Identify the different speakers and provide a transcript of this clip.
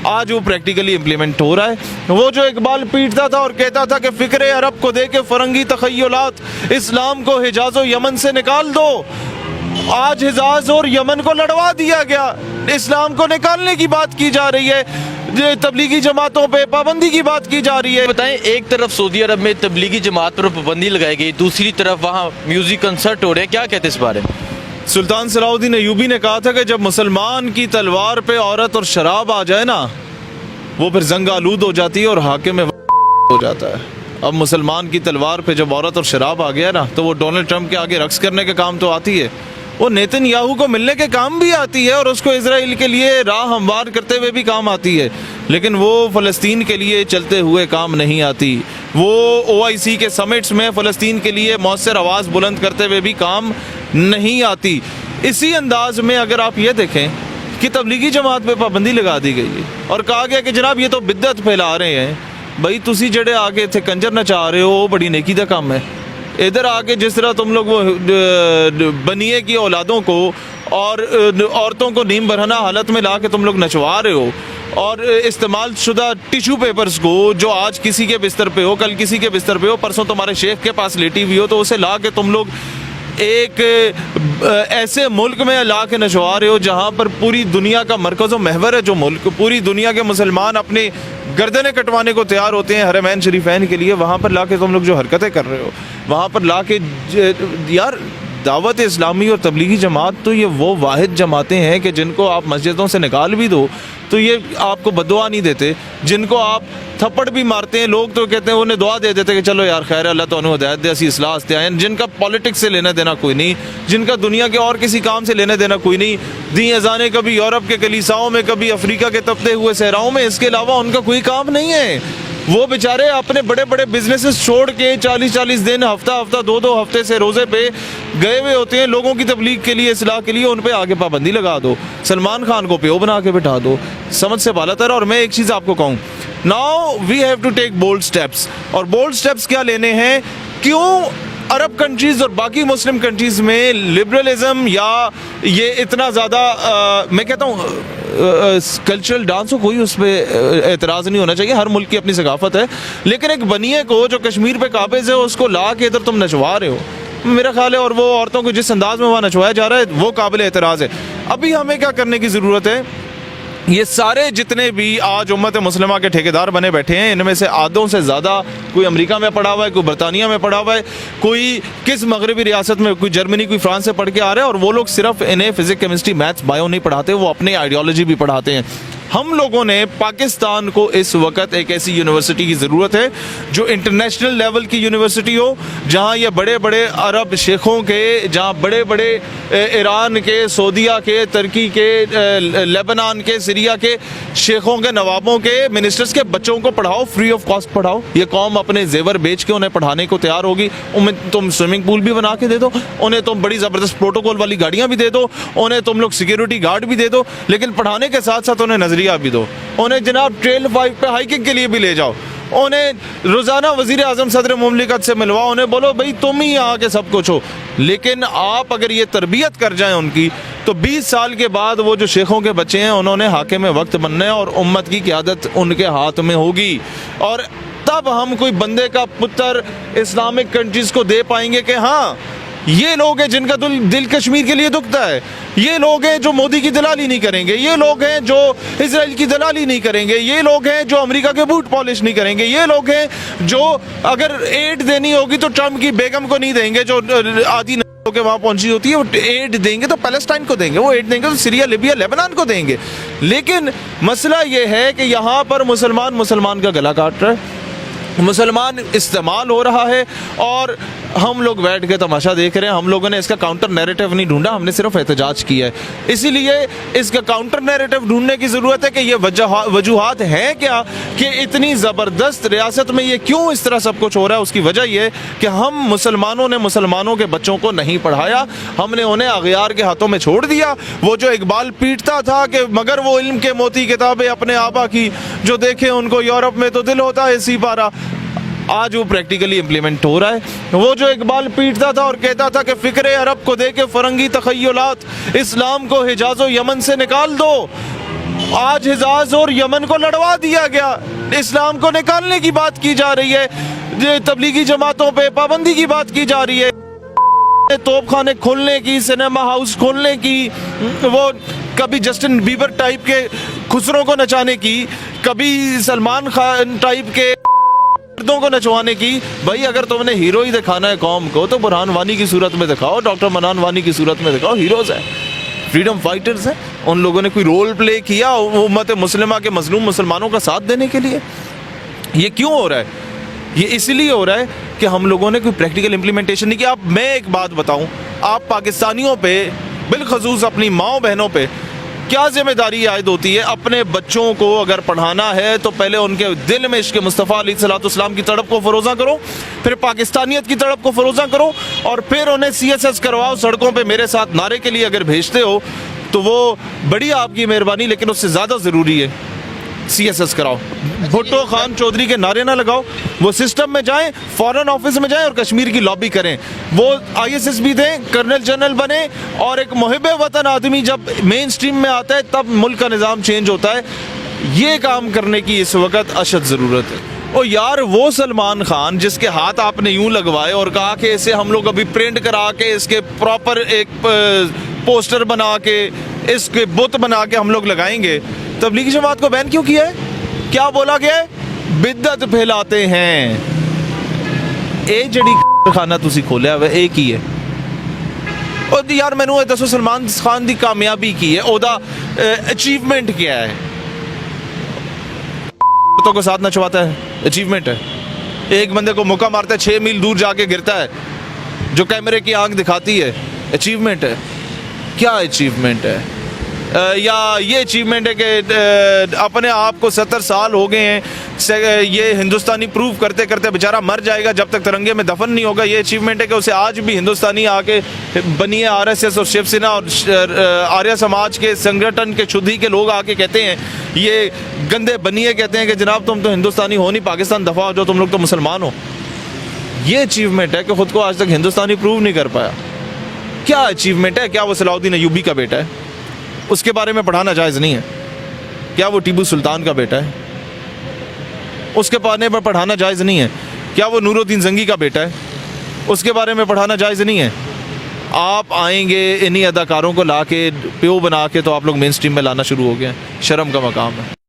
Speaker 1: آج وہ practically implement ہو رہا ہے۔ وہ جو اقبال پیٹتا تھا اور کہتا تھا کہ فکر عرب کو دے کے فرنگی تخیلات، اسلام کو حجاز و یمن سے نکال دو، آج حجاز اور یمن کو لڑوا دیا گیا، اسلام کو نکالنے کی بات کی جا رہی ہے، تبلیغی جماعتوں پہ پابندی کی بات کی جا رہی ہے۔
Speaker 2: بتائیں، ایک طرف سعودی عرب میں تبلیغی جماعت پر پابندی لگائی گئی، دوسری طرف وہاں میوزک کنسرٹ ہو رہے ہیں، کیا کہتے ہیں اس بارے میں؟
Speaker 1: سلطان صلاح الدین ایوبی نے کہا تھا کہ جب مسلمان کی تلوار پہ عورت اور شراب آ جائے نا، وہ پھر زنگ آلود ہو جاتی ہے اور حاکم ہو جاتا ہے۔ اب مسلمان کی تلوار پہ جب عورت اور شراب آ گیا نا، تو وہ ڈونلڈ ٹرمپ کے آگے رقص کرنے کے کام تو آتی ہے، وہ نیتن یاہو کو ملنے کے کام بھی آتی ہے، اور اس کو اسرائیل کے لیے راہ ہموار کرتے ہوئے بھی کام آتی ہے، لیکن وہ فلسطین کے لیے چلتے ہوئے کام نہیں آتی۔ وہ OIC کے سمٹس میں فلسطین کے لیے مؤثر آواز بلند کرتے ہوئے بھی کام نہیں آتی۔ اسی انداز میں اگر آپ یہ دیکھیں کہ تبلیغی جماعت پہ پابندی لگا دی گئی ہے اور کہا گیا کہ جناب یہ تو بدعت پھیلا رہے ہیں، بھائی تسی جڑے آگے تھے کنجر نچا رہے ہو، وہ بڑی نیکی دا کام ہے۔ ادھر آگے جس طرح تم لوگ وہ بنیے کی اولادوں کو اور عورتوں کو نیم برہنہ حالت میں لا کے تم لوگ نچوا رہے ہو، اور استعمال شدہ ٹیشو پیپرز کو جو آج کسی کے بستر پہ ہو، کل کسی کے بستر پہ ہو، پرسوں تمہارے شیخ کے پاس لیٹی ہوئی ہو، تو اسے لا کے تم لوگ ایک ایسے ملک میں لا کے نچوا رہے ہو جہاں پر پوری دنیا کا مرکز و محور ہے، جو ملک پوری دنیا کے مسلمان اپنی گردنیں کٹوانے کو تیار ہوتے ہیں حرمین شریفین کے لیے، وہاں پر لا کے تم لوگ جو حرکتیں کر رہے ہو، وہاں پر لا کے یار دعوت اسلامی اور تبلیغی جماعت تو یہ وہ واحد جماعتیں ہیں کہ جن کو آپ مسجدوں سے نکال بھی دو تو یہ آپ کو بددعا نہیں دیتے، جن کو آپ تھپڑ بھی مارتے ہیں لوگ تو کہتے ہیں انہیں دعا دے دیتے کہ چلو یار خیر اللہ تو انہوں ہدایت دے، اسی اصلاح سے آئے، جن کا پالیٹکس سے لینا دینا کوئی نہیں، جن کا دنیا کے اور کسی کام سے لینا دینا کوئی نہیں، دی اذانیں کبھی یورپ کے کلیساؤں میں، کبھی افریقہ کے تپتے ہوئے صحراؤں میں، اس کے علاوہ ان کا کوئی کام نہیں ہے۔ وہ بیچارے اپنے بڑے بڑے بزنسز چھوڑ کے 40 دن، ہفتہ 2 ہفتے سے روزے پہ گئے ہوئے ہوتے ہیں لوگوں کی تبلیغ کے لیے، اصلاح کے لیے، ان پہ آگے پابندی لگا دو، سلمان خان کو پیو بنا کے بٹھا دو، سمجھ سے بالا تر۔ اور میں ایک چیز آپ کو کہوں، now we have to take bold steps, اور بولڈ سٹیپس کیا لینے ہیں؟ کیوں عرب کنٹریز اور باقی مسلم کنٹریز میں لبرلزم یا یہ اتنا زیادہ میں کہتا ہوں کلچرل ڈانس ہو، کوئی اس پہ اعتراض نہیں ہونا چاہیے، ہر ملک کی اپنی ثقافت ہے، لیکن ایک بنیے کو جو کشمیر پہ قابض ہے اس کو لا کے ادھر تم نچوا رہے ہو، میرا خیال ہے، اور وہ عورتوں کو جس انداز میں وہاں نچوایا جا رہا ہے وہ قابل اعتراض ہے۔ ابھی ہمیں کیا کرنے کی ضرورت ہے؟ یہ سارے جتنے بھی آج امت مسلمہ کے ٹھیکیدار بنے بیٹھے ہیں، ان میں سے آدھوں سے زیادہ کوئی امریکہ میں پڑھا ہوا ہے، کوئی برطانیہ میں پڑھا ہوا ہے، کوئی کس مغربی ریاست میں، کوئی جرمنی، کوئی فرانس سے پڑھ کے آ رہا ہے، اور وہ لوگ صرف انہیں فزکس، کیمسٹری، میتھس، بایو نہیں پڑھاتے، وہ اپنی آئیڈیالوجی بھی پڑھاتے ہیں۔ ہم لوگوں نے پاکستان کو اس وقت ایک ایسی یونیورسٹی کی ضرورت ہے جو انٹرنیشنل لیول کی یونیورسٹی ہو، جہاں یہ بڑے بڑے عرب شیخوں کے، جہاں بڑے بڑے ایران کے، سعودیہ کے، ترکی کے، لیبنان کے، سیریا کے شیخوں کے، نوابوں کے، منسٹرز کے بچوں کو پڑھاؤ، فری آف کاسٹ پڑھاؤ۔ یہ قوم اپنے زیور بیچ کے انہیں پڑھانے کو تیار ہوگی، انہیں تم سوئمنگ پول بھی بنا کے دے دو، انہیں تم بڑی زبردست پروٹوکول والی گاڑیاں بھی دے دو، انہیں تم لوگ سیکیورٹی گارڈ بھی دے دو، لیکن پڑھانے کے ساتھ ساتھ انہیں نظریہ بھی دو، انہیں جناب ٹریل 5 پہ ہائیکنگ کے لیے بھی لے جاؤ، انہیں روزانہ وزیر اعظم صدر مملکت سے ملواؤ، انہیں بولو بھائی تم ہی یہاں کے سب کچھ ہو۔ لیکن آپ اگر یہ تربیت کر جائیں ان کی، تو 20 سال کے بعد وہ جو شیخوں کے بچے ہیں انہوں نے حاکم وقت بننا ہے، اور امت کی قیادت ان کے ہاتھ میں ہوگی، اور تب ہم کوئی بندے کا پتر اسلامک کنٹریز کو دے پائیں گے کہ ہاں یہ لوگ ہیں جن کا دل کشمیر کے لیے دکھتا ہے، یہ لوگ ہیں جو مودی کی دلالی نہیں کریں گے، یہ لوگ ہیں جو اسرائیل کی دلالی نہیں کریں گے، یہ لوگ ہیں جو امریکہ کے بوٹ پالش نہیں کریں گے، یہ لوگ ہیں جو اگر ایڈ دینی ہوگی تو ٹرمپ کی بیگم کو نہیں دیں گے جو آدھی کہ وہاں پہنچی ہوتی ہے، وہ ایڈ دیں گے تو پیلسٹائن کو دیں گے، وہ ایڈ دیں گے تو سیریا، لیبیا، لیبنان کو دیں گے۔ لیکن مسئلہ یہ ہے کہ یہاں پر مسلمان کا گلا کاٹ رہا ہے، مسلمان استعمال ہو رہا ہے، اور ہم لوگ بیٹھ کے تماشا دیکھ رہے ہیں۔ ہم لوگوں نے اس کا کاؤنٹر نیریٹو نہیں ڈھونڈا، ہم نے صرف احتجاج کیا ہے۔ اسی لیے اس کا کاؤنٹر نیریٹو ڈھونڈنے کی ضرورت ہے کہ یہ وجوہات ہیں کیا کہ اتنی زبردست ریاست میں یہ کیوں اس طرح سب کچھ ہو رہا ہے۔ اس کی وجہ یہ کہ ہم مسلمانوں نے مسلمانوں کے بچوں کو نہیں پڑھایا، ہم نے انہیں اغیار کے ہاتھوں میں چھوڑ دیا۔ وہ جو اقبال پیٹتا تھا کہ مگر وہ علم کے موتی کتابیں اپنے آبا کی، جو دیکھیں ان کو یورپ میں تو دل ہوتا ہے اسی پارا، آج وہ پریکٹیکلی امپلیمنٹ ہو رہا ہے۔ وہ جو اقبال پیٹتا تھا اور کہتا تھا کہ فکر عرب کو دے کے فرنگی تخیلات، اسلام کو حجاز و یمن سے نکال دو، آج حجاز اور یمن کو لڑوا دیا گیا، اسلام کو نکالنے کی بات کی جا رہی ہے، تبلیغی جماعتوں پہ پابندی کی بات کی جا رہی ہے، توپ خانے کھولنے کی، سنیما ہاؤس کھولنے کی، وہ کبھی جسٹن بیبر ٹائپ کے خسروں کو نچانے کی، کبھی سلمان خان ٹائپ کے مردوں کو نچوانے کی۔ بھائی اگر تم نے ہیرو ہی دکھانا ہے قوم کو تو برہان وانی کی صورت میں دکھاؤ، ڈاکٹر منان وانی کی صورت میں دکھاؤ، ہیروز ہیں، فریڈم فائٹرز ہیں۔ ان لوگوں نے کوئی رول پلے کیا امت مسلمہ کے مظلوم مسلمانوں کا ساتھ دینے کے لیے؟ یہ کیوں ہو رہا ہے؟ یہ اس لیے ہو رہا ہے کہ ہم لوگوں نے کوئی پریکٹیکل امپلیمنٹیشن نہیں کیا۔ اب میں ایک بات بتاؤں، آپ پاکستانیوں پہ بالخصوص اپنی ماؤں بہنوں پہ کیا ذمہ داری عائد ہوتی ہے؟ اپنے بچوں کو اگر پڑھانا ہے تو پہلے ان کے دل میں عشق مصطفیٰ علیہ الصلوۃ والسلام کی تڑپ کو فروزاں کرو، پھر پاکستانیت کی تڑپ کو فروزاں کرو، اور پھر انہیں CSS کرواؤ۔ سڑکوں پہ میرے ساتھ نعرے کے لیے اگر بھیجتے ہو تو وہ بڑی آپ کی مہربانی، لیکن اس سے زیادہ ضروری ہے CSS کراؤ۔ بھٹو خان چودھری کے نعرے نہ لگاؤ، وہ سسٹم میں جائیں، فورن آفس میں جائیں اور کشمیر کی لابی کریں، وہ ISS بھی دیں، کرنل جنرل بنے، اور ایک محب وطن آدمی جب مین سٹریم میں آتا ہے تب ملک کا نظام چینج ہوتا ہے۔ یہ کام کرنے کی اس وقت اشد ضرورت ہے۔ او یار وہ سلمان خان جس کے ہاتھ آپ نے یوں لگوائے اور کہا کہ اسے ہم لوگ ابھی پرنٹ کرا کے اس کے پراپر ایک پوسٹر بنا کے اس کے بت بنا کے ہم لوگ لگائیں گے، تبلیغی جماعت کو بین کیوں کیا ہے؟ کیا بولا گیا ہے؟ بدعت پھیلاتے ہیں۔ اے جڑی خانہ تسی کھولیا ہوئے ایک ہی ہے۔ اور یار میں نے دسو سلمان خان دی کامیابی کی ہے، او دا اچیومنٹ کیا ہے؟ تو کو ساتھ نہ چواتا ہے، اچیومنٹ ہے۔ ایک بندے کو موقع مارتا ہے 6 میل دور جا کے گرتا ہے، جو کیمرے کی آنکھ دکھاتی ہے، اچیومنٹ ہے۔ کیا اچیومنٹ ہے؟ یا یہ اچیومنٹ ہے کہ اپنے آپ کو 70 سال ہو گئے ہیں، یہ ہندوستانی پروف کرتے کرتے بیچارہ مر جائے گا جب تک ترنگے میں دفن نہیں ہوگا۔ یہ اچیومنٹ ہے کہ اسے آج بھی ہندوستانی آ کے بنی RSS اور شیو سینا اور آریہ سماج کے سنگھٹن کے شدھی کے لوگ آ کے کہتے ہیں، یہ گندے بنیے کہتے ہیں کہ جناب تم تو ہندوستانی ہو نہیں، پاکستان دفاع ہو جو، تم لوگ تو مسلمان ہو۔ یہ اچیومنٹ ہے کہ خود کو آج تک ہندوستانی پروو نہیں کر پایا۔ کیا اچیومنٹ ہے؟ کیا وہ صلاح الدین ایوبی کا بیٹا ہے؟ اس کے بارے میں پڑھانا جائز نہیں ہے؟ کیا وہ ٹیپو سلطان کا بیٹا ہے؟ اس کے بارے میں پڑھانا جائز نہیں ہے؟ کیا وہ نور الدین زنگی کا بیٹا ہے؟ اس کے بارے میں پڑھانا جائز نہیں ہے؟ آپ آئیں گے انہی اداکاروں کو لا کے پیو بنا کے تو آپ لوگ مین سٹریم میں لانا شروع ہو گئے ہیں۔ شرم کا مقام ہے۔